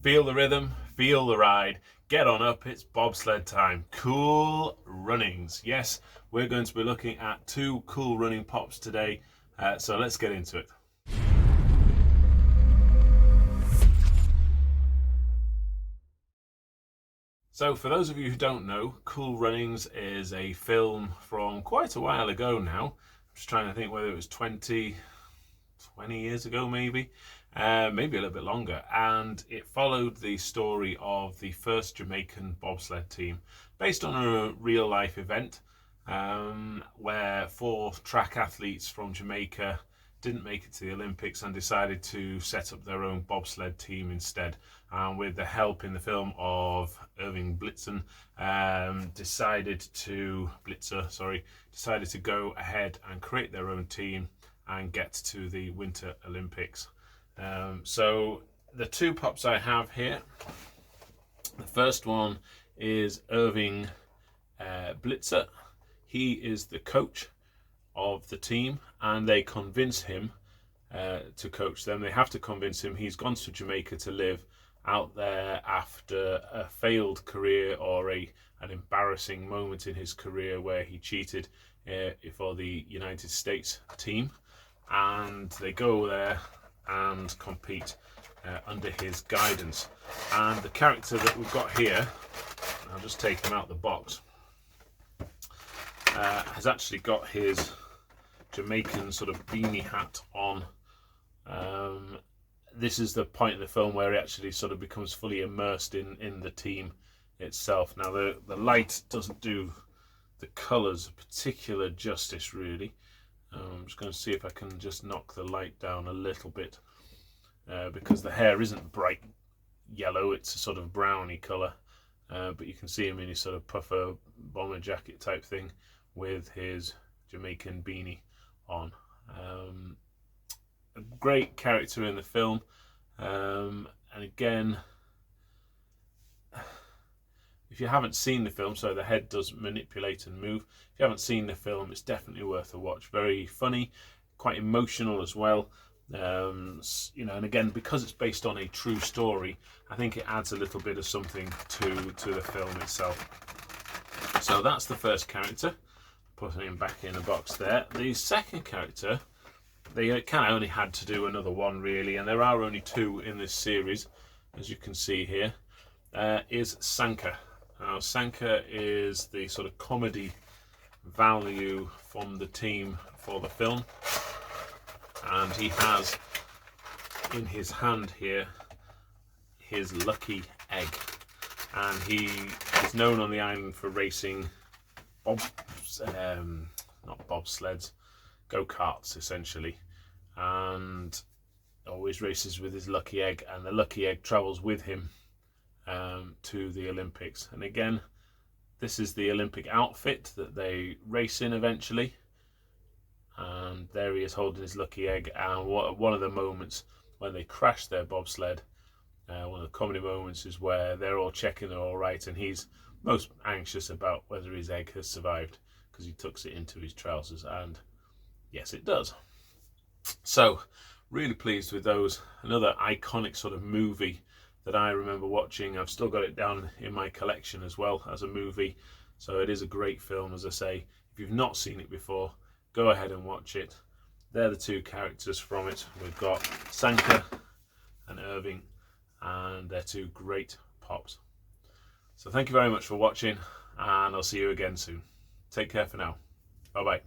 Feel the rhythm, feel the ride, get on up, it's bobsled time. Cool runnings. Yes, we're going to be looking at two cool running pops today, so let's get into it. So for those of you who don't know, Cool Runnings is a film from quite a while ago now. I'm just trying to think whether it was 20 years ago maybe a little bit longer, and it followed the story of the first Jamaican bobsled team based on a real life event where 4 track athletes from Jamaica didn't make it to the Olympics and decided to set up their own bobsled team instead, and with the help in the film of Irving Blitzer, decided to go ahead and create their own team and get to the Winter Olympics. So the two pops I have here, the first one is Irving Blitzer. He is the coach of the team, and they convince him to coach them. They have to convince him. He's gone to Jamaica to live out there after a failed career or an embarrassing moment in his career where he cheated for the United States team, and they go there and compete under his guidance. And the character that we've got here, I'll just take him out the box, has actually got his Jamaican sort of beanie hat on. This is the point in the film where he actually sort of becomes fully immersed in the team itself. Now the light doesn't do the colours particular justice really. I'm just going to see if I can just knock the light down a little bit, because the hair isn't bright yellow, it's a sort of browny colour, but you can see him in his sort of puffer bomber jacket type thing with his Jamaican beanie on. A great character in the film, and again, if you haven't seen the film, so the head does manipulate and move. If you haven't seen the film, it's definitely worth a watch. Very funny, quite emotional as well. You know, and again, because it's based on a true story, I think it adds a little bit of something to the film itself. So that's the first character, putting him back in the box there. The second character, they kind of only had to do another one really, and there are only 2 in this series, as you can see here, is Sinka. Now Sinka is the sort of comedy value from the team for the film, and he has in his hand here his lucky egg, and he is known on the island for racing not bobsleds, go-karts essentially, and always races with his lucky egg, and the lucky egg travels with him to the Olympics. And again, this is the Olympic outfit that they race in eventually, and there he is holding his lucky egg. And one of the moments when they crash their bobsled, one of the comedy moments, is where they're all checking they're all right, and he's most anxious about whether his egg has survived because he tucks it into his trousers, and yes, it does. So really pleased with those. Another iconic sort of movie that I remember watching. I've still got it down in my collection as well as a movie, so it is a great film. As I say, if you've not seen it before, go ahead and watch it. They're the 2 characters from it. We've got Sinka and Irving, and they're 2 great pops. So thank you very much for watching, and I'll see you again soon. Take care for now. Bye bye.